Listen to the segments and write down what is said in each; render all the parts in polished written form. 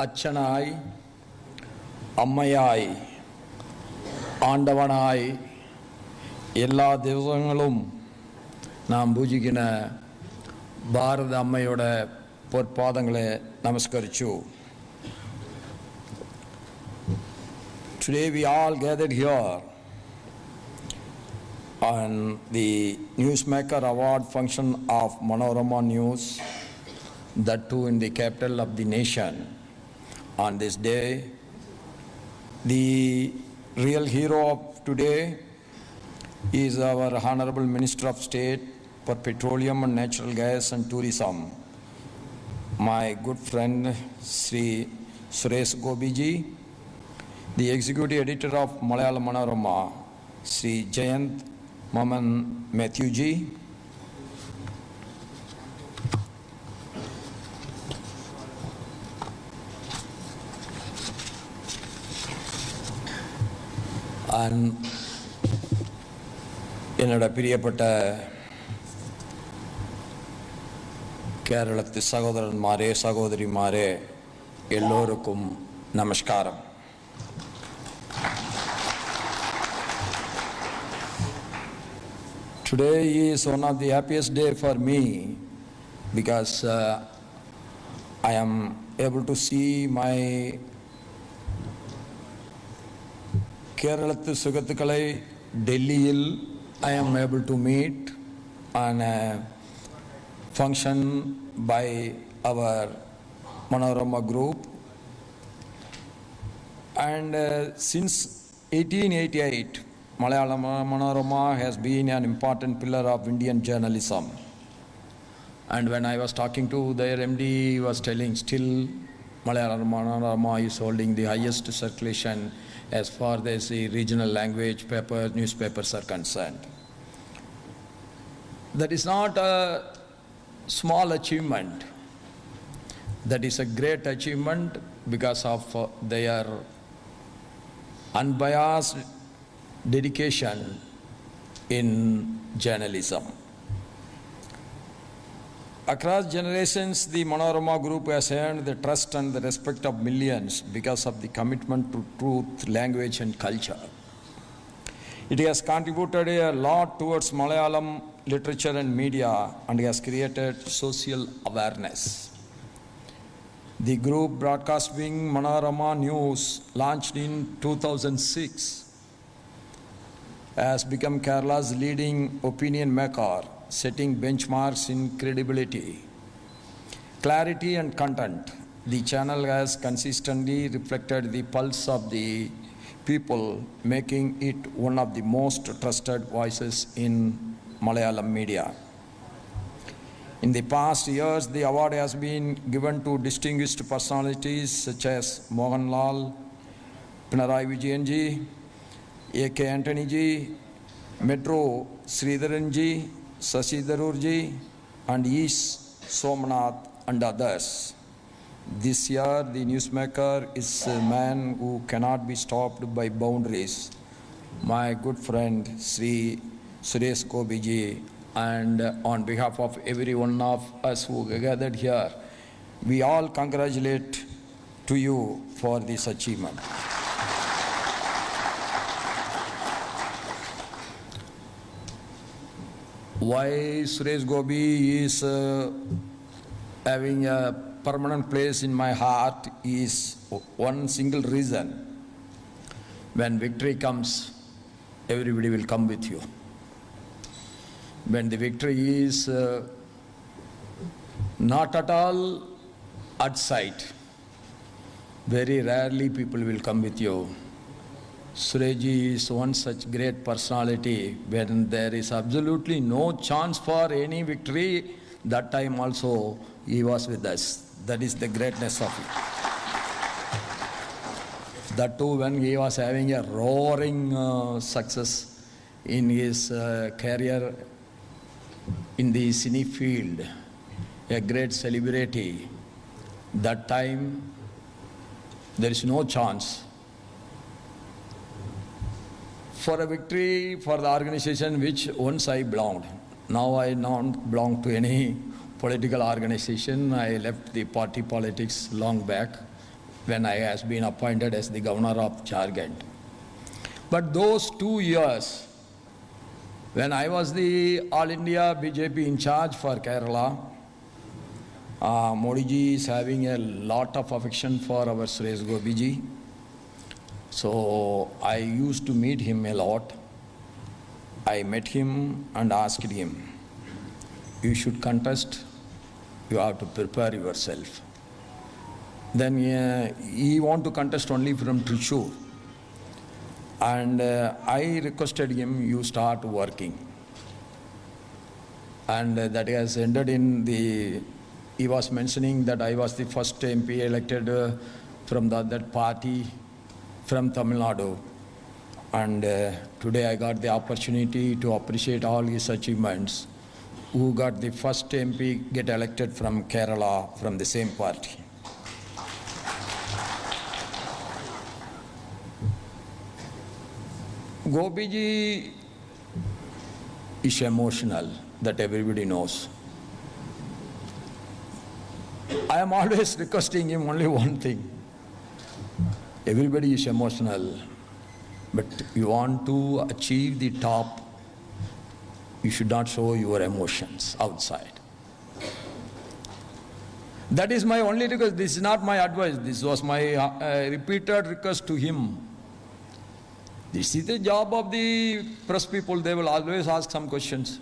അച്ഛനായി, അമ്മയായി, ആണ്ടവനായി എല്ലാ ദിവസങ്ങളും നാം പൂജിക്കുന്ന ഭാരത അമ്മയുടെ പൊற்പാദങ്ങളെ നമസ്കരിച്ചു. Today we all gathered here on the Newsmaker Award function of Manorama News, that too in the capital of the nation. On this day, the real hero of today is our Honorable Minister of State for Petroleum and Natural Gas and Tourism, my good friend Sri Suresh Gobiji, the Executive Editor of Malayalam Manorama, Sri Jayant Maman Matthewji, and என்னோட பிரியப்பட்ட കേരളത്തെ സഹോദരന്മാരെ സഹോദരിമാരെ എல்லோருக்கும் നമസ്കാരം. Today is one of the happiest day for me because I am able to see my കേരളത്തെ സുഹൃത്തുക്കളെ ഡൽഹിയിൽ I am able to meet on a function by our Manorama group, and since 1888 Malayalam Manorama has been an important pillar of Indian journalism. And when I was talking to their MD, he was telling still Malayalam Manorama is holding the highest circulation as far as the regional language newspapers are concerned. That is not a small achievement. That is a great achievement because of their unbiased dedication in journalism. Across generations, the Manorama group has earned the trust and the respect of millions because of the commitment to truth, language and culture. It has contributed a lot towards Malayalam literature and media and has created social awareness. The group broadcasting Manorama News, launched in 2006, has become Kerala's leading opinion maker, setting benchmarks in credibility, clarity and content. The channel has consistently reflected the pulse of the people, making it one of the most trusted voices in Malayalam media. In the past years, the award has been given to distinguished personalities such as Mohanlal, Pinarayi Vijayan ji, A.K. Antony ji, Metro Sridharan ji, Shashi Tharoor ji, and East Somnath and others. This year, the Newsmaker is a man who cannot be stopped by boundaries. My good friend Sri Suresh Gobiji, and on behalf of every one of us who gathered here, we all congratulate to you for this achievement. Why Suresh Gobi is having a permanent place in my heart is one single reason. When victory comes, everybody will come with you. When the victory is not at all at sight, very rarely people will come with you. Sureji is one such great personality. When there is absolutely no chance for any victory, that time also he was with us. That is the greatness of it. That too when he was having a roaring success in his career in the cine field, a great celebrity. That time there is no chance for a victory for the organization which once I belonged. Now I don't belong to any political organization. I left the party politics long back. when I has been appointed as the governor of Jharkhand. But those 2 years, when I was the All India BJP in charge for Kerala, Modi ji is having a lot of affection for our Suresh Gopi ji. So I used to meet him a lot. I met him and asked him, you should contest, you have to prepare yourself. Then he want to contest only from Trichure. And I requested him, you start working. And that has ended in he was mentioning that I was the first MP elected from that party from Tamil Nadu. And today I got the opportunity to appreciate all his achievements. Who got the first MP get elected from Kerala from the same party. Gopi ji is emotional, that everybody knows. I am always requesting him only one thing. Everybody is emotional, but you want to achieve the top, you should not show your emotions outside. That is my only request. This is not my advice. This was my repeated request to him. This is the job of the press people. They will always ask some questions.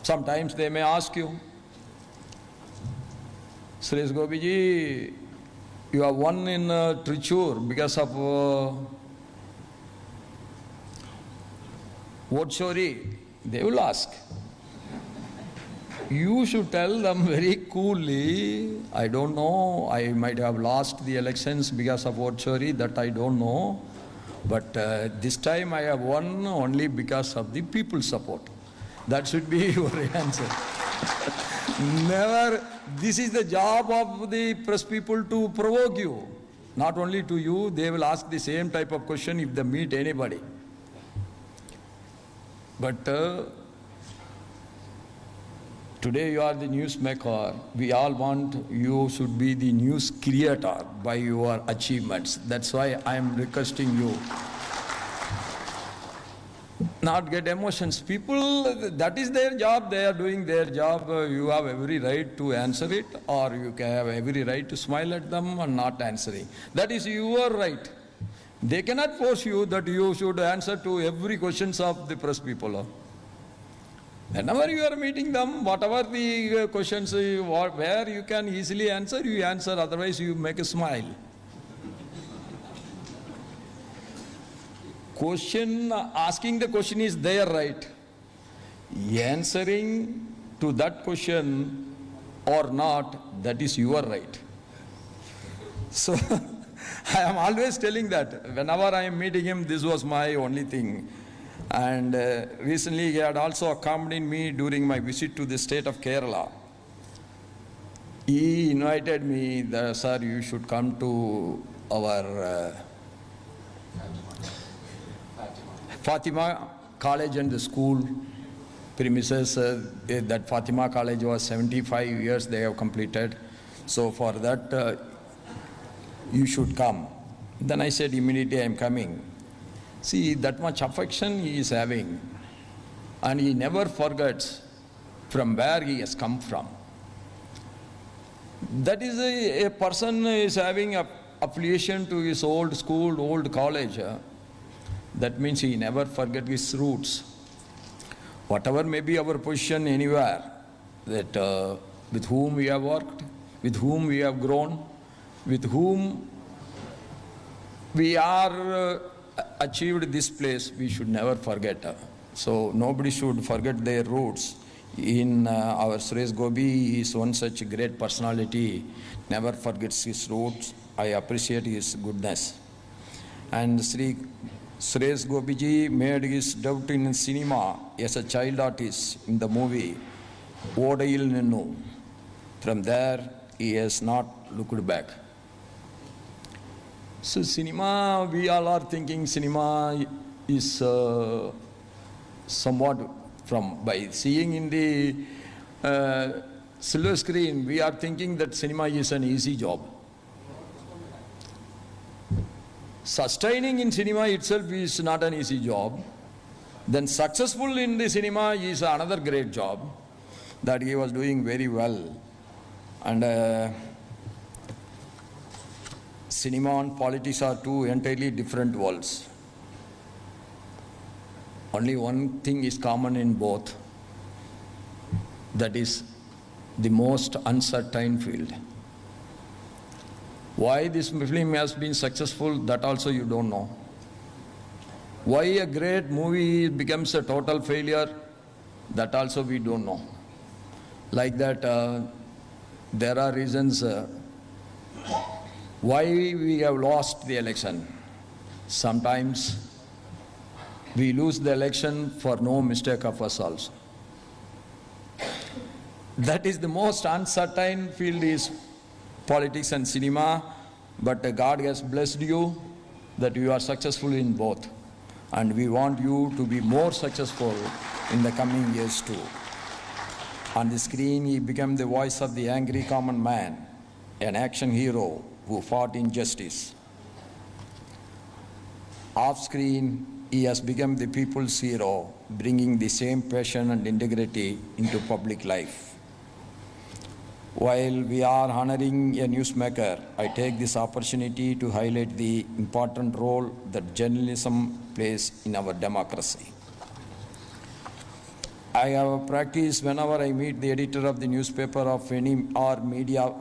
Sometimes they may ask you, Suresh Gopi ji, you have won in Trichure because of vote chori. They will ask. You should tell them very coolly, I don't know, I might have lost the elections because of vote chori, that I don't know. But this time I have won only because of the people's support. That should be your answer. Never, this is the job of the press people to provoke you. Not only to you, they will ask the same type of question if they meet anybody. But today you are the newsmaker. We all want you should be the news creator by your achievements. That's why I am requesting you. Not get emotions. People, that is their job. They are doing their job. You have every right to answer it, or you can have every right to smile at them and not answering. That is your right. They cannot force you that you should answer to every questions of the press people. Whenever you are meeting them, whatever the questions where you can easily answer, you answer. Otherwise, you make a smile. Asking the question is their right. Answering to that question or not, that is your right. So, I am always telling that. Whenever I am meeting him, this was my only thing. And recently he had also accompanied me during my visit to the state of Kerala. He invited me, sir, you should come to our Fatima College and the school premises. That Fatima College was 75 years they have completed. So for that, you should come. Then I said, immediately I am coming. See, that much affection he is having, and he never forgets from where he has come from. That is a person is having a affiliation to his old school, old college. That means he never forget his roots. Whatever may be our position anywhere, that with whom we have worked, with whom we have grown, with whom we are achieved this place, we should never forget. So nobody should forget their roots. In our Suresh Gopi is one such great personality, never forgets his roots. I appreciate his goodness. And Suresh Gopi ji made his debut in cinema as a child artist in the movie Odayil Ninnu. From there, he has not looked back. So cinema, we all are thinking cinema is somewhat by seeing in the silver screen, we are thinking that cinema is an easy job. sustaining in cinema itself is not an easy job. Then successful in the cinema is another great job that he was doing very well. And cinema and politics are two entirely different worlds. Only one thing is common in both. That is the most uncertain field. Why this film has been successful, that also you don't know. Why a great movie becomes a total failure, that also we don't know. Like that, there are reasons why we have lost the election. Sometimes we lose the election for no mistake of us also. That is the most uncertain field is politics and cinema, but God has blessed you that you are successful in both. And we want you to be more successful in the coming years too. On the screen, he became the voice of the angry common man, an action hero who fought injustice. Off screen, he has become the people's hero, bringing the same passion and integrity into public life. While we are honoring a newsmaker, I take this opportunity to highlight the important role that journalism plays in our democracy. I have a practice whenever I meet the editor of the newspaper of any or media,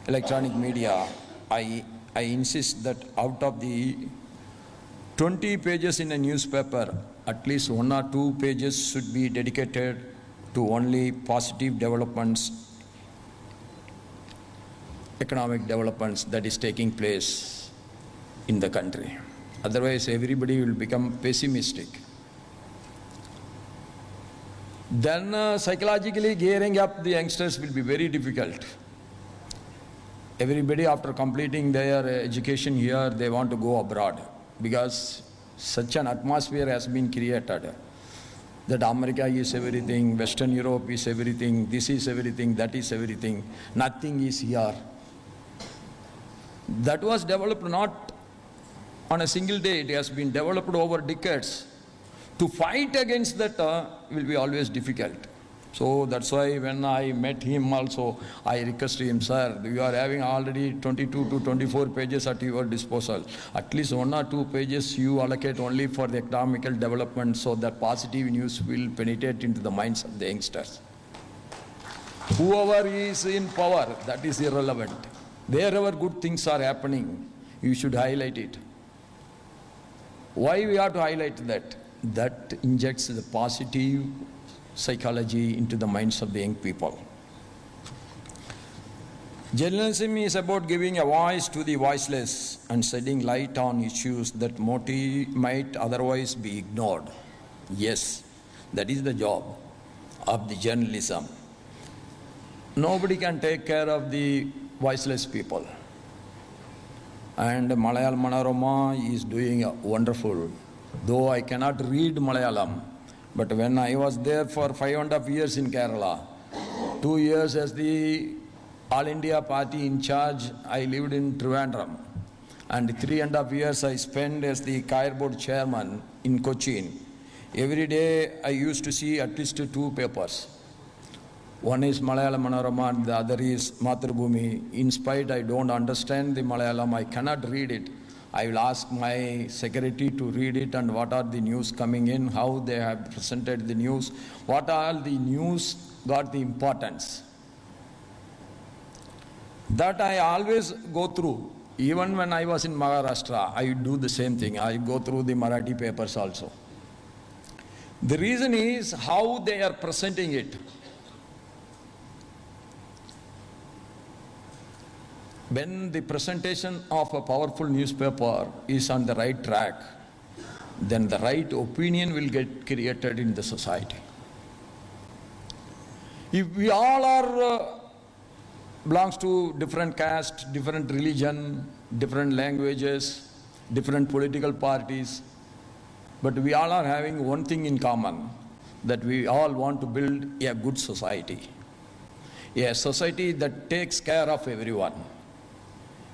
electronic media, I insist that out of the 20 pages in a newspaper, at least 1 or 2 pages should be dedicated to only positive developments, economic developments that is taking place in the country. Otherwise, everybody will become pessimistic. Then psychologically gearing up the youngsters will be very difficult. Everybody after completing their education here, they want to go abroad because such an atmosphere has been created that America is everything, Western Europe is everything, this is everything, that is everything, nothing is here. That was developed not on a single day, it has been developed over decades. To fight against that will be always difficult. So that's why when I met him also, I requested him, sir, you are having already 22 to 24 pages at your disposal. At least 1 or 2 pages you allocate only for the economical development so that positive news will penetrate into the minds of the youngsters. Whoever is in power, that is irrelevant. Wherever good things are happening, you should highlight it. Why we have to highlight that? That injects the positive psychology into the minds of the young people. Journalism is about giving a voice to the voiceless and shedding light on issues that might otherwise be ignored. Yes, that is the job of the journalism. Nobody can take care of the voiceless people. And Malayalam Manorama is doing wonderful. Though I cannot read Malayalam, but when I was there for 5.5 years in Kerala, 2 years as the All India Party in charge, I lived in Trivandrum. And 3.5 years I spent as the Kaya Board chairman in Cochin. Every day I used to see at least 2 papers. One is Malayalam Manorama and the other is Mathrubhumi. In spite I don't understand the Malayalam, I cannot read it. I will ask my secretary to read it and what are the news coming in, how they have presented the news, what are the news got the importance. That I always go through. Even when I was in Maharashtra, I do the same thing. I go through the Marathi papers also. The reason is how they are presenting it. When the presentation of a powerful newspaper is on the right track, then the right opinion will get created in the society. If we all are belongs to different caste, different religion, different languages, different political parties, but we all are having one thing in common, that we all want to build a good society. A society that takes care of everyone.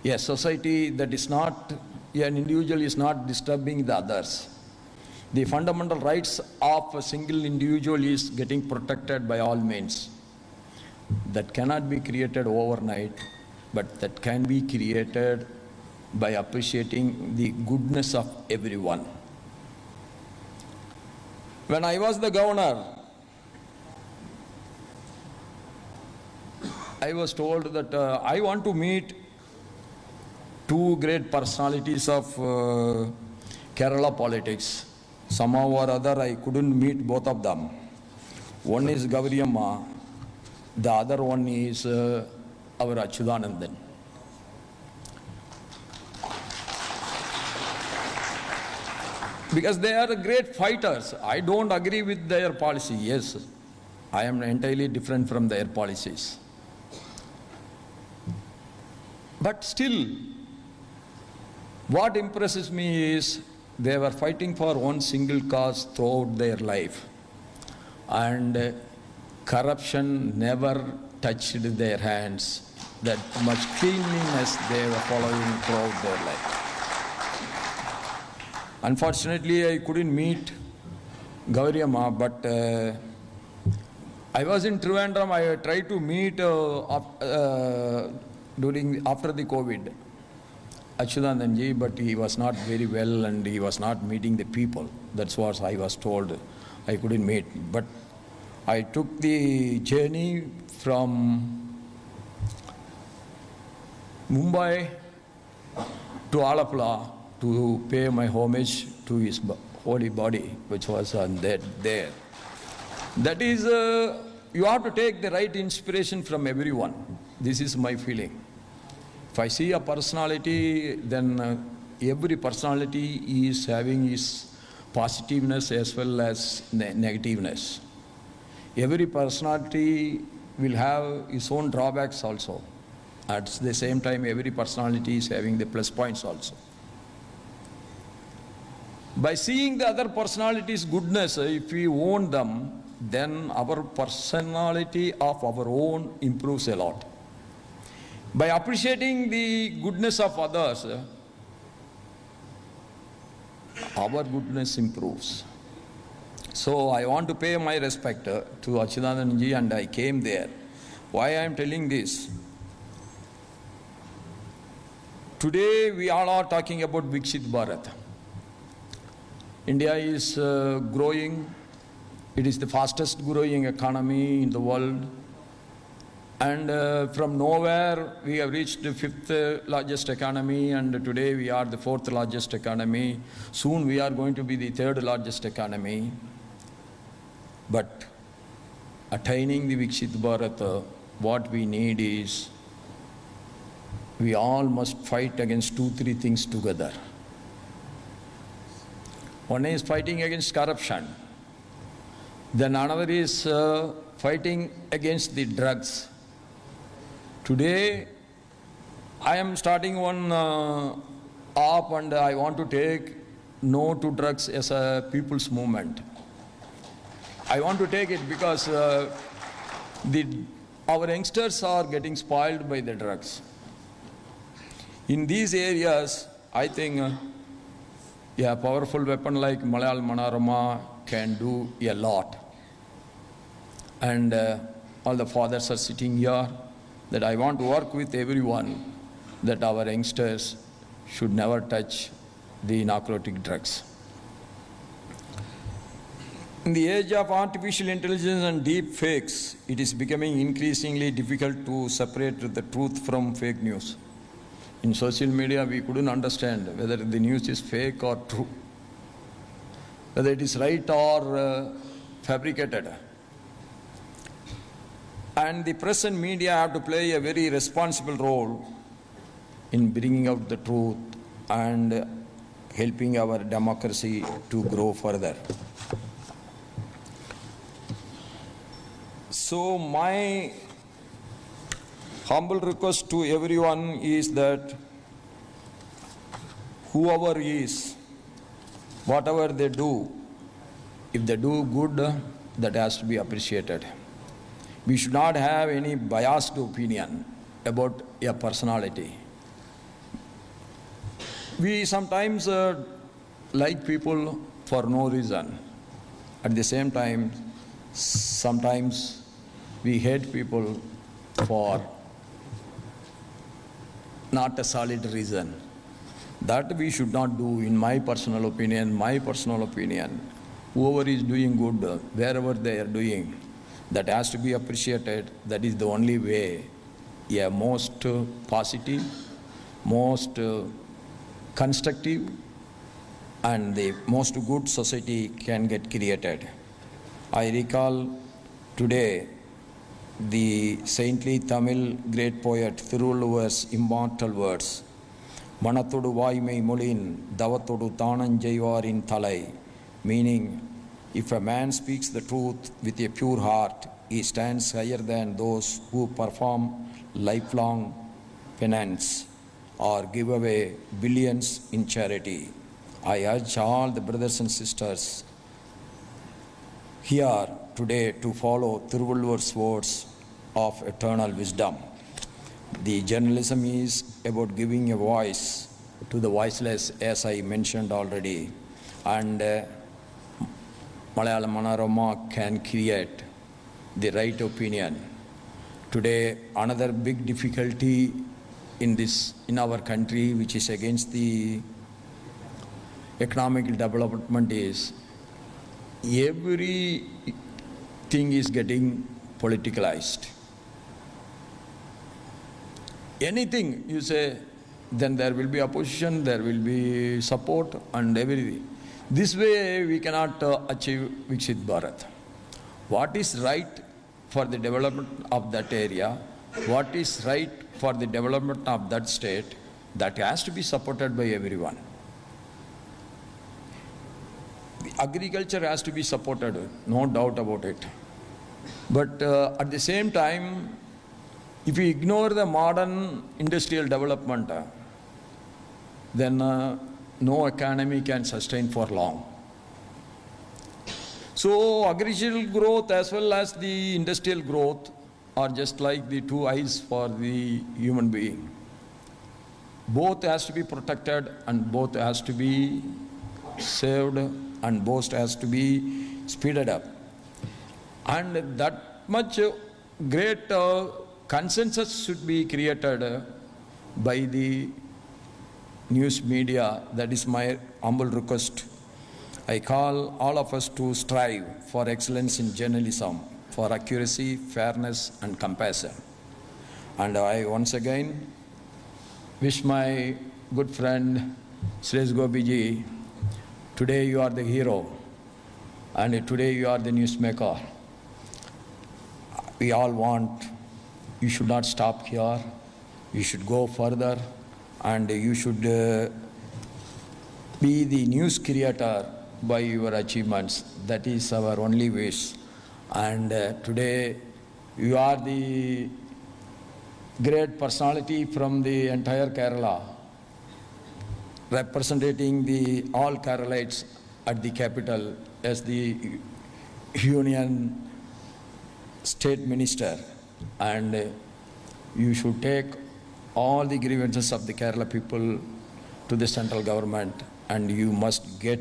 A society that is not an individual is not disturbing the others. The fundamental rights of a single individual is getting protected by all means. That cannot be created overnight, but that can be created by appreciating the goodness of everyone. When I was the governor, I was told that I want to meet two great personalities of Kerala politics. Somehow or other, I couldn't meet both of them. One is Gauriyamma, the other one is our Achyutanandan. Because they are great fighters. I don't agree with their policy. Yes, I am entirely different from their policies. But still, what impresses me is they were fighting for one single cause throughout their life. And corruption never touched their hands. That much cleanliness they were following throughout their life. Unfortunately, I couldn't meet Gauriyamma, but I was in Trivandrum. I tried to meet after the COVID, Achyutanandanji, but he was not very well and he was not meeting the people. That's what I was told. I couldn't meet. But I took the journey from Mumbai to Alapla to pay my homage to his holy body, which was there. That is, you have to take the right inspiration from everyone. This is my feeling. If I see a personality, then every personality is having its positiveness as well as negativeness. Every personality will have its own drawbacks also. At the same time, every personality is having the plus points also. By seeing the other personalities' goodness, if we own them, then our personality of our own improves a lot. By appreciating the goodness of others, our goodness improves. So I want to pay my respect to Achyutanandanji, and I came there. Why I am telling this? Today we all are talking about Viksit Bharat. India is growing. It is the fastest growing economy in the world. And from nowhere, we have reached the 5th largest economy, and today we are the 4th largest economy. Soon we are going to be the 3rd largest economy. But attaining the Viksit Bharat, what we need is, we all must fight against 2-3 things together. One is fighting against corruption. Then another is fighting against the drugs. Today, I am starting one app, and I want to take no to drugs as a people's movement. I want to take it because our youngsters are getting spoiled by the drugs. In these areas, I think a powerful weapon like Manorama can do a lot. And all the fathers are sitting here, that I want to work with everyone, that our youngsters should never touch the narcotic drugs. In the age of artificial intelligence and deep fakes, it is becoming increasingly difficult to separate the truth from fake news. In social media, we couldn't understand whether the news is fake or true, whether it is right or fabricated. And the press and media have to play a very responsible role in bringing out the truth and helping our democracy to grow further. So my humble request to everyone is that whoever is, whatever they do, if they do good, that has to be appreciated. We should not have any biased opinion about a personality. We sometimes like people for no reason. At the same time, sometimes we hate people for not a solid reason. That we should not do, in my personal opinion. Whoever is doing good, wherever they are doing, that has to be appreciated. That is the only way a most positive, most constructive, and the most good society can get created. I recall today the saintly Tamil great poet Thiruvulluvar's immortal words, Manathodu vaimai molin, davathodu thananjaivarin thalai, meaning, if a man speaks the truth with a pure heart, he stands higher than those who perform lifelong penance or give away billions in charity. I urge all the brothers and sisters here today to follow Thiruvulluvar's words of eternal wisdom. The journalism is about giving a voice to the voiceless, as I mentioned already, and Malayalam Manorama can create the right opinion. Today, another big difficulty in our country, which is against the economic development, is everything is getting politicalized. Anything you say, then there will be opposition, there will be support, and everything. This way we cannot achieve Viksit Bharat. What is right for the development of that area, what is right for the development of that state, that has to be supported by everyone. The agriculture has to be supported, no doubt about it. But at the same time, if we ignore the modern industrial development, then no economy can sustain for long. So agricultural growth as well as the industrial growth are just like the two eyes for the human being. Both has to be protected and both has to be saved and both has to be speeded up. And that much great consensus should be created by the news media. That is my humble request. I call all of us to strive for excellence in journalism, for accuracy, fairness, and compassion. And I once again wish my good friend Suresh Gobiji, today you are the hero, and today you are the newsmaker. We all want, you should not stop here, you should go further, and you should be the news creator by your achievements. That is our only wish. And today you are the great personality from the entire Kerala, representing the all Keralites at the capital as the union state minister, and you should take all the grievances of the Kerala people to the central government, and you must get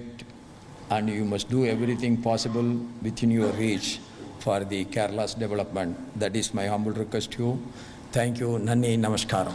and you must do everything possible within your reach for the Kerala's development. That is my humble request to you. Thank you. Nanni Namaskaram.